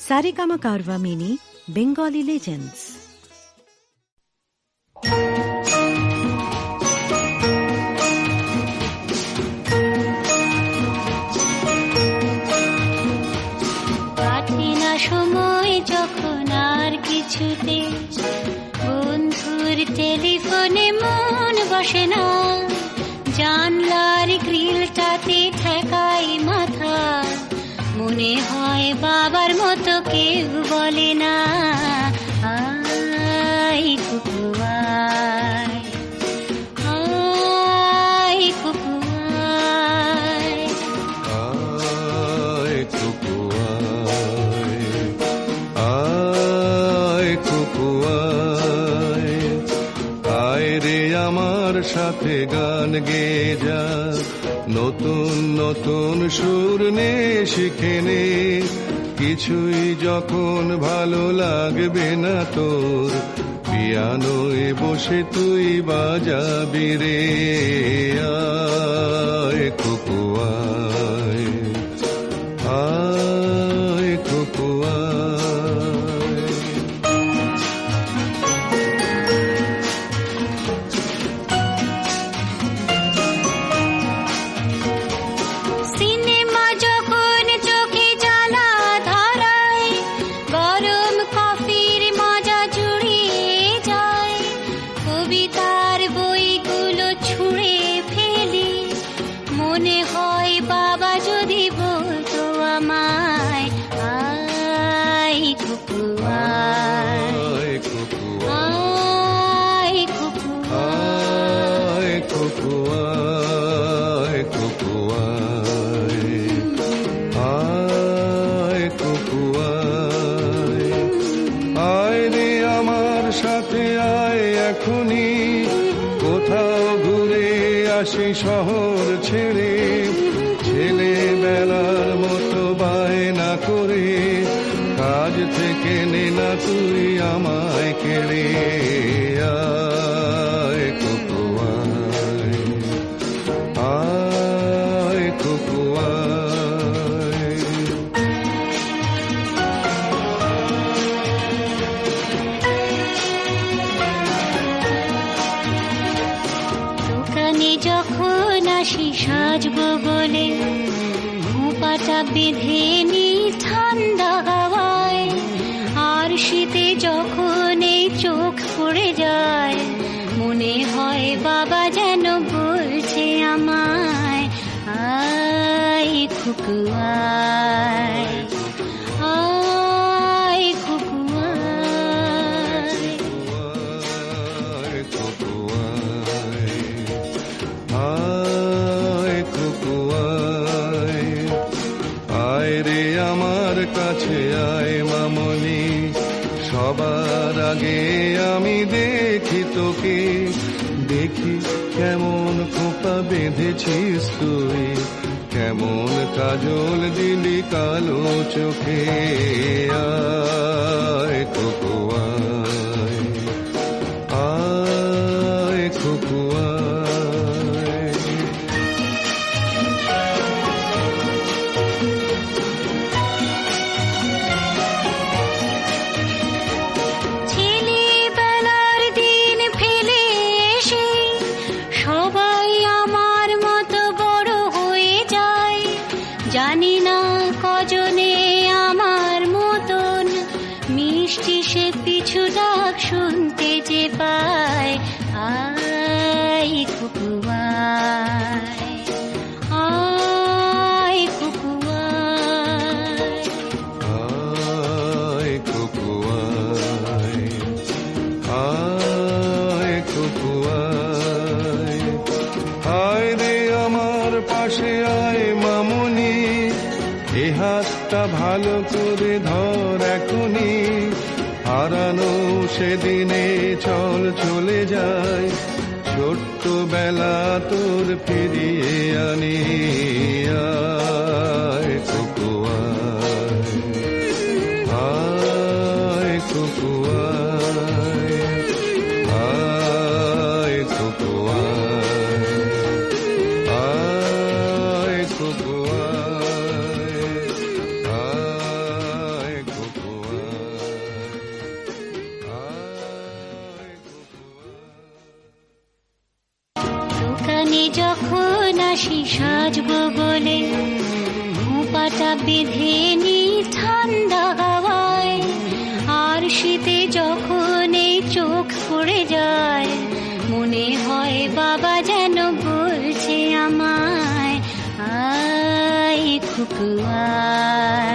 Saregama Carvaan mini Bengali legends. সময় যখন আর কিছুতে বন্ধুর টেলিফোনে মন বসে না, জানলার গ্রিলটাতে ঠেকাই মাথা, মনে হয় বাবার মতো কেউ বলে না, আয় কুকু আয়, আয় কুকু আয়, আয় কুকু আয়, কুকু আয়, আয় রে আমার সাথে গান গেয়ে যা, নতুন নতুন সুর নে শিখে নে, কিছুই যখন ভালো লাগবে না তোর, পিয়ানোয় বসে তুই বাজাবি রে, আয় কুকু আয়, আয় কুকু আয়। শহর ছেড়ে ছেলেবেলার মতো বায়না করে, কাজ থেকে নে না তুই আমায় কেড়ে, আয় কুকু আয়, আয় কুকু আয়। যখন আসি সাজবো বলে, খোঁপাটা বেঁধে নি ঠান্ডা হাওয়ায়, আর শীতে যখন এই চোখ পড়ে যায়, মনে হয় বাবা যেন বলছে আমায়, আয় কুকু আয়, আয় কুকু আয়, আয় কুকু আয়, আয় রে আমার কাছে আয় মামনি, সবার আগে আমি দেখি তোকে, দেখি কেমন খোপা বেঁধেছিস তুই, কেমন কাজল দিলি কালো চোখে, আয় কুকু আয়, আয় কুকু আয়। জানি না কজনে আমার মতন মিষ্টি সে পিছু ডাক শুনতে যে পায়, আয় কুকু আয়, আয় কুকু আয়, আয় কুকু আয়, আয় কুকু আয়, আয় রে আমার পাশে আয় মামনি, এ হাতটা ভালো করে ধর এখনই, হারানো সেদিনে চল চলে যায়, ছোট্ট বেলা তোর ফিরিয়ে আনি, আয় কুকু আয়, আয় কুকু আয়, আয় কুকু আয়, আয় কুকু আয়, আয় কুকু যখন আসি সাজবো বলে, খোঁপাটা বেঁধে নি ঠান্ডা হাওয়ায়, আর শীতে যখন এই চোখ পড়ে যায়, মনে হয় বাবা যেন বলছে আমায়, আয় খুকু আয়।